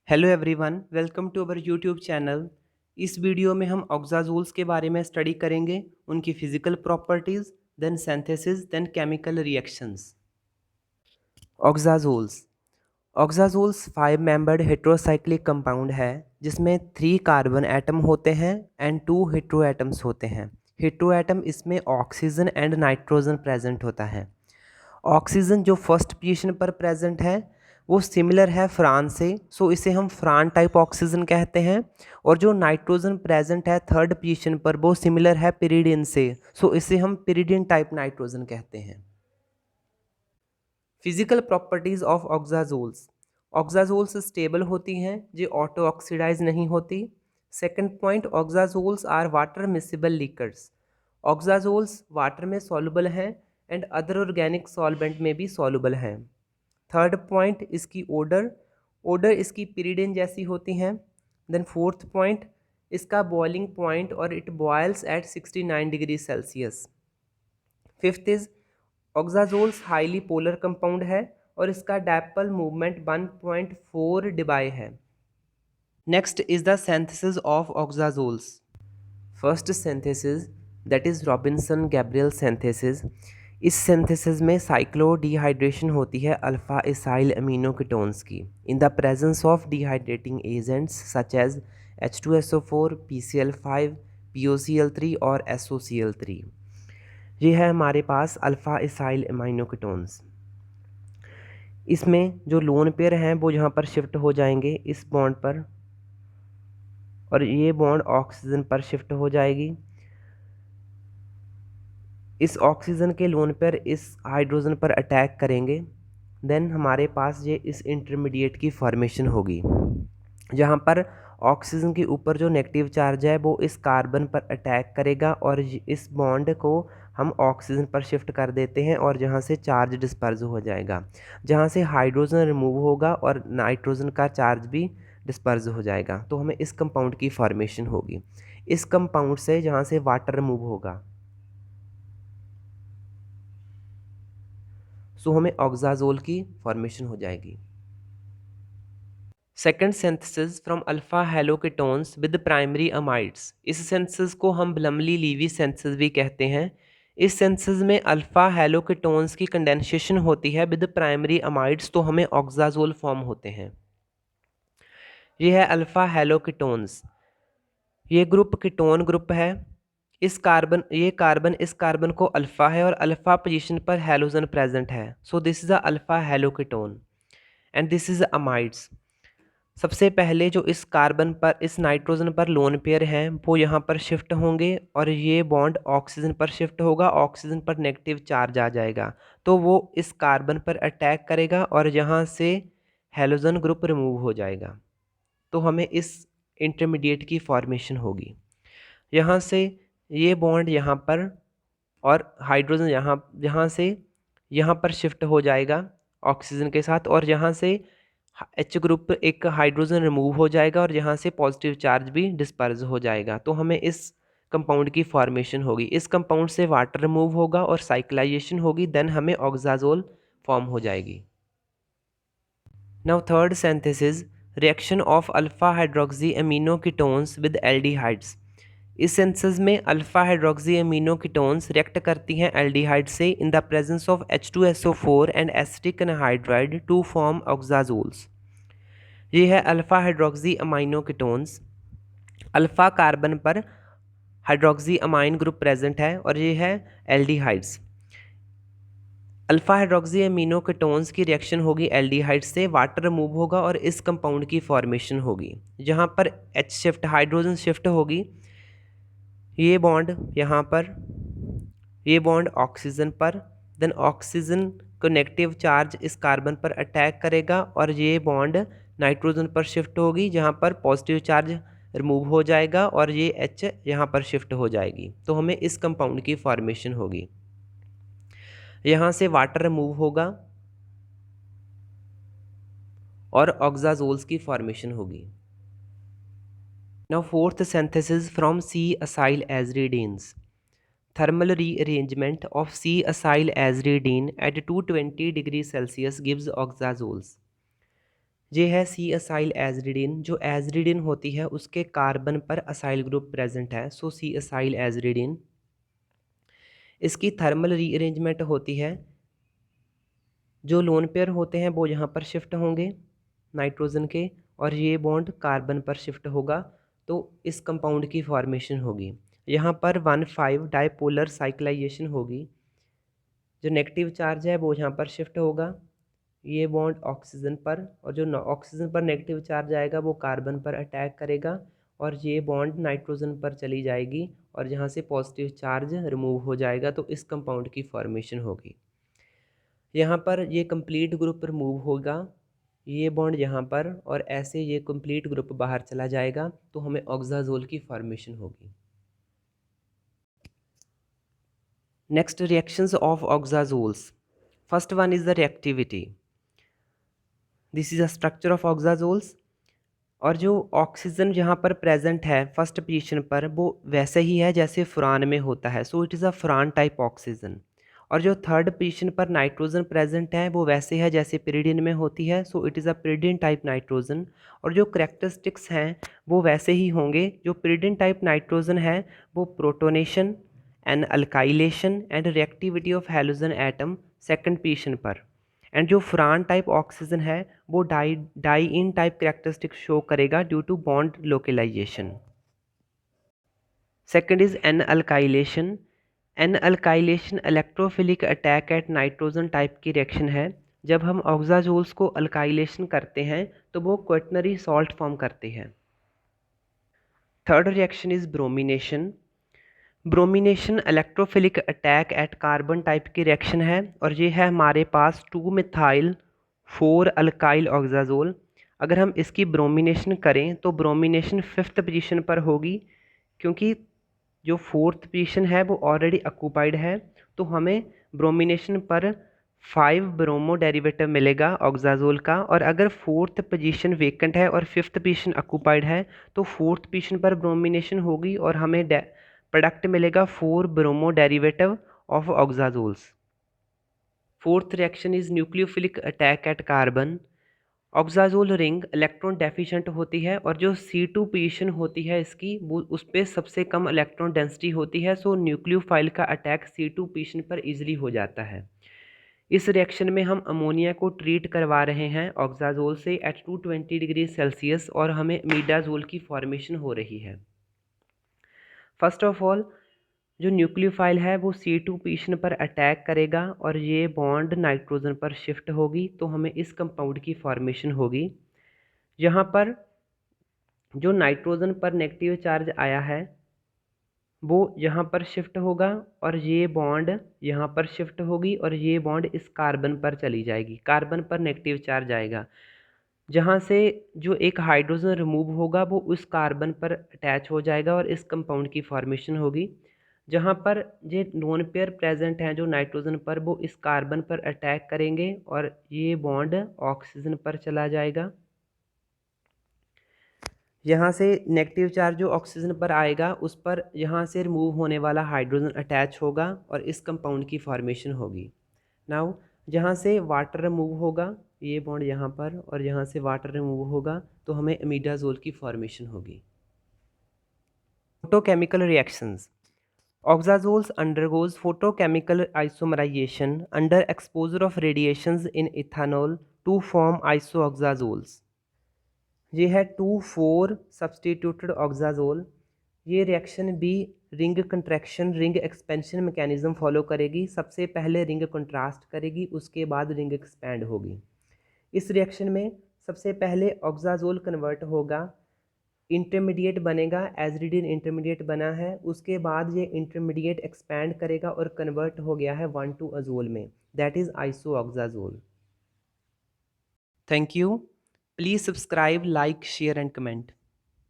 Hello everyone, welcome to our YouTube channel. इस video में हम ऑक्साजोल्स के बारे में स्टडी करेंगे, उनकी physical properties, then synthesis, then chemical reactions. Oxazoles oxazoles 5 membered heterocyclic compound है जिसमें 3 कार्बन एटम होते हैं एंड 2 हेट्रो एटम्स होते हैं। हेट्रो एटम इसमें ऑक्सीजन एंड नाइट्रोजन प्रेजेंट होता है। ऑक्सीजन जो फर्स्ट पोजीशन पर प्रेजेंट है वो सिमिलर है फ्रान से, सो इसे हम फ्रान टाइप ऑक्सीजन कहते हैं। और जो नाइट्रोजन प्रेजेंट है थर्ड पोजीशन पर वो सिमिलर है पिरिडिन से, सो इसे हम पिरिडिन टाइप नाइट्रोजन कहते हैं। Physical properties of oxazoles. Oxazoles stable होती हैं, जो ऑटो ऑक्सीडाइज नहीं होती। Second point, oxazoles are water miscible liquors. Oxazoles water में सॉल्युबल हैं एंड अदर ऑर्गेनिक सॉल्वेंट में भी सॉल्युबल हैं। थर्ड पॉइंट, इसकी ओडर ओडर इसकी पिरिडिन जैसी होती हैं। देन फोर्थ पॉइंट, इसका बॉइलिंग पॉइंट और it boils at 69 degree Celsius. Fifth is oxazoles highly polar compound है और इसका डायपोल मूवमेंट 1.4 डिबाई है। Next is the synthesis of oxazoles. First synthesis that is Robinson Gabriel synthesis. इस synthesis में cyclodehydration होती है alpha acyl amino ketones की in the presence of dehydrating agents such as H2SO4, PCl5, POCl3 और SOCl3। ये है हमारे पास अल्फ़ा इसाइल अमीनो कीटोन्स। इसमें जो लोन पेयर हैं वो यहाँ पर शिफ्ट हो जाएंगे इस बॉन्ड पर, और ये बॉन्ड ऑक्सीजन पर शिफ्ट हो जाएगी। इस ऑक्सीजन के लोन पेयर इस हाइड्रोजन पर अटैक करेंगे, देन हमारे पास ये इस इंटरमीडिएट की फॉर्मेशन होगी, जहाँ पर ऑक्सीजन के ऊपर जो नेगेटिव चार्ज है वो इस कार्बन पर अटैक करेगा और इस बॉन्ड को हम ऑक्सीजन पर शिफ्ट कर देते हैं और जहाँ से चार्ज डिस्पर्ज हो जाएगा, जहाँ से हाइड्रोजन रिमूव होगा और नाइट्रोजन का चार्ज भी डिस्पर्ज हो जाएगा। तो हमें इस कंपाउंड की फॉर्मेशन होगी। इस कंपाउंड से जहाँ से वाटर रिमूव होगा, सो हमें ऑक्साजोल की फॉर्मेशन हो जाएगी। Second synthesis from alpha haloketones with primary amides. इस सिंथेसिस को हम ब्लमली लीवी सिंथेसिस भी कहते हैं। इस सिंथेसिस में अल्फा हेलोकीटोन्स की कंडेंसेशन होती है विद प्राइमरी अमाइड्स, तो हमें ऑक्साजोल फॉर्म होते हैं। यह है अल्फा हेलोकीटोन्स। ये ग्रुप कीटोन ग्रुप है। इस कार्बन इस कार्बन को अल्फा है और अल्फा पोजीशन पर हेलोजन प्रेजेंट है, so this is a alpha haloketone and this is amides. सबसे पहले जो इस कार्बन पर इस नाइट्रोजन पर लोन पेयर हैं वो यहाँ पर शिफ्ट होंगे और ये बॉन्ड ऑक्सीजन पर शिफ्ट होगा, ऑक्सीजन पर नेगेटिव चार्ज आ जाएगा तो वो इस कार्बन पर अटैक करेगा और यहाँ से हेलोजन ग्रुप रिमूव हो जाएगा, तो हमें इस इंटरमीडिएट की फॉर्मेशन होगी। यहाँ से ये बॉन्ड यहाँ पर और हाइड्रोजन यहाँ से यहाँ पर शिफ्ट हो जाएगा ऑक्सीजन के साथ, और यहाँ से H ग्रुप एक हाइड्रोजन रिमूव हो जाएगा और यहाँ से पॉजिटिव चार्ज भी डिस्पर्ज हो जाएगा, तो हमें इस कंपाउंड की फॉर्मेशन होगी। इस कंपाउंड से वाटर रिमूव होगा और साइक्लाइजेशन होगी, देन हमें ऑक्साजोल फॉर्म हो जाएगी। Now third synthesis, reaction of alpha hydroxy amino ketones with aldehydes. इस सिंथेसिस में alpha hydroxy amino ketones react करती हैं एल्डिहाइड से in the presence of H2SO4 and acetic anhydride to form oxazoles. ये है alpha hydroxy amino ketones. Alpha carbon पर hydroxy amine group present है और ये है aldehydes. Alpha hydroxy amino ketones की रिएक्शन होगी एल्डिहाइड से, वाटर रिमूव होगा और इस कंपाउंड की फॉर्मेशन होगी, जहाँ पर H शिफ्ट हाइड्रोजन शिफ्ट होगी। ये बॉन्ड यहाँ पर, ये बॉन्ड ऑक्सीजन पर, देन ऑक्सीजन को नेगेटिव चार्ज इस कार्बन पर अटैक करेगा और ये बॉन्ड नाइट्रोजन पर शिफ्ट होगी, जहाँ पर पॉजिटिव चार्ज रिमूव हो जाएगा और ये H यहाँ पर शिफ्ट हो जाएगी, तो हमें इस कंपाउंड की फॉर्मेशन होगी। यहाँ से वाटर रिमूव होगा और ऑक्साजोल्स की फॉर्मेशन होगी। Now fourth synthesis from C acyl aziridines. Thermal rearrangement of C acyl aziridine at 220 degree Celsius gives oxazoles. ये है सी असाइल एजरिडीन। जो एजरिडीन होती है उसके कार्बन पर असाइल ग्रुप प्रेजेंट है, सो सी असाइल एजरिडीन। इसकी थर्मल रीअरेंजमेंट होती है, जो लोन पेयर होते हैं वो यहाँ पर शिफ्ट होंगे नाइट्रोजन के, और ये बॉन्ड कार्बन पर शिफ्ट होगा, तो इस कंपाउंड की फॉर्मेशन होगी। यहाँ पर 1,5 डाइपोलर साइक्लाइजेशन होगी। जो नेगेटिव चार्ज है वो यहाँ पर शिफ्ट होगा, ये बॉन्ड ऑक्सीजन पर, और जो ऑक्सीजन पर नेगेटिव चार्ज आएगा वो कार्बन पर अटैक करेगा, और ये बॉन्ड नाइट्रोजन पर चली जाएगी, और यहाँ से पॉजिटिव चार्ज रिमूव हो जाएगा, तो इस कंपाउंड की फॉर्मेशन होगी। यहाँ पर ये कंप्लीट ग्रुप रिमूव होगा, ये बॉन्ड यहाँ पर, और ऐसे ये कंप्लीट ग्रुप बाहर चला जाएगा, तो हमें ऑक्साजोल की फॉर्मेशन होगी। Next reactions of oxazoles. First one is the reactivity. This is a structure of oxazoles. और जो ऑक्सीजन यहाँ पर प्रेजेंट है फर्स्ट पोजीशन पर, वो वैसे ही है जैसे फुरान में होता है, so it is a फुरान type oxygen. और जो थर्ड पोजीशन पर नाइट्रोजन प्रेजेंट है वो वैसे है जैसे पिरिडिन में होती है, so it is a pyridine type nitrogen. और जो करेक्टरिस्टिक्स हैं वो वैसे ही होंगे। जो पिरिडिन टाइप नाइट्रोजन है वो protonation and alkylation and reactivity of halogen atom second position पर। एंड जो फुरान टाइप ऑक्सीजन है वो diene type characteristic show करेगा due to bond localization. Second is N alkylation. N alkylation electrophilic attack at nitrogen type की reaction है। जब हम ऑक्साजोल्स को अल्काइलेशन करते हैं तो वो क्वैटनरी सॉल्ट फॉर्म करते हैं। Third reaction is bromination. Bromination electrophilic attack at carbon type की रिएक्शन है, और ये है हमारे पास 2 मिथाइल 4 अल्काइल ऑक्साजोल। अगर हम इसकी ब्रोमिनेशन करें तो ब्रोमिनेशन 5th पोजीशन पर होगी, क्योंकि जो 4th पोजीशन है वो ऑलरेडी ऑक्यूपाइड है, तो हमें ब्रोमिनेशन पर 5 ब्रोमो डेरिवेटिव मिलेगा ऑक्साजोल का। और अगर 4th पोजीशन वेकेंट है और 5th पोजीशन ऑक्यूपाइड है तो 4th पोजीशन पर ब्रोमिनेशन होगी और हमें प्रोडक्ट मिलेगा 4 bromo derivative of oxazoles. Fourth reaction is nucleophilic attack at carbon. Oxazole ring electron deficient होती है, और जो C2 पोजीशन होती है इसकी वो उस पर सबसे कम इलेक्ट्रॉन डेंसिटी होती है, सो न्यूक्लियोफाइल का अटैक C2 पोजीशन पर इजीली हो जाता है। इस रिएक्शन में हम अमोनिया को ट्रीट करवा रहे हैं ऑक्साजोल से एट 220 डिग्री सेल्सियस, और हमें मीडाजोल की फॉर्मेशन हो रही है। फर्स्ट ऑफ ऑल जो न्यूक्लियोफाइल है वो C2 पोजीशन पर अटैक करेगा, और ये बॉन्ड नाइट्रोजन पर शिफ्ट होगी, तो हमें इस कंपाउंड की फॉर्मेशन होगी। यहाँ पर जो नाइट्रोजन पर नेगेटिव चार्ज आया है वो यहाँ पर शिफ्ट होगा, और ये बॉन्ड यहाँ पर शिफ्ट होगी, और ये बॉन्ड इस कार्बन पर चली जाएगी। कार्बन पर नेगेटिव चार्ज आएगा, जहाँ से जो एक हाइड्रोजन रिमूव होगा वो उस कार्बन पर अटैच हो जाएगा, और इस कंपाउंड की फॉर्मेशन होगी। जहाँ पर ये लोन पेयर प्रेजेंट हैं जो नाइट्रोजन पर, वो इस कार्बन पर अटैक करेंगे, और ये बॉन्ड ऑक्सीजन पर चला जाएगा। यहाँ से नेगेटिव चार्ज जो ऑक्सीजन पर आएगा उस पर यहाँ से रिमूव होने वाला हाइड्रोजन अटैच होगा, और इस कंपाउंड की फॉर्मेशन होगी। नाउ जहाँ से वाटर रिमूव होगा, ये बॉन्ड यहाँ पर, और यहाँ से वाटर रिमूव होगा, तो हमें इमिडाजोल की फॉर्मेशन होगी। Photochemical reactions. Oxazoles undergoes photochemical isomerization under exposure of radiations in ethanol to form isoxazoles. ये है 2,4 सब्सटीट्यूटेड ऑक्साजोल। ये रिएक्शन भी ring contraction ring expansion mechanism follow करेगी। सबसे पहले रिंग कंट्रास्ट करेगी, उसके बाद रिंग एक्सपैंड होगी। इस रिएक्शन में सबसे पहले ऑक्साजोल कन्वर्ट होगा, इंटरमीडिएट बनेगा, एजरिडिन इंटरमीडिएट बना है, उसके बाद ये इंटरमीडिएट एक्सपैंड करेगा और कन्वर्ट हो गया है 1,2-अजोल में, that is isoxazole. Thank you. Please subscribe, like, share and comment.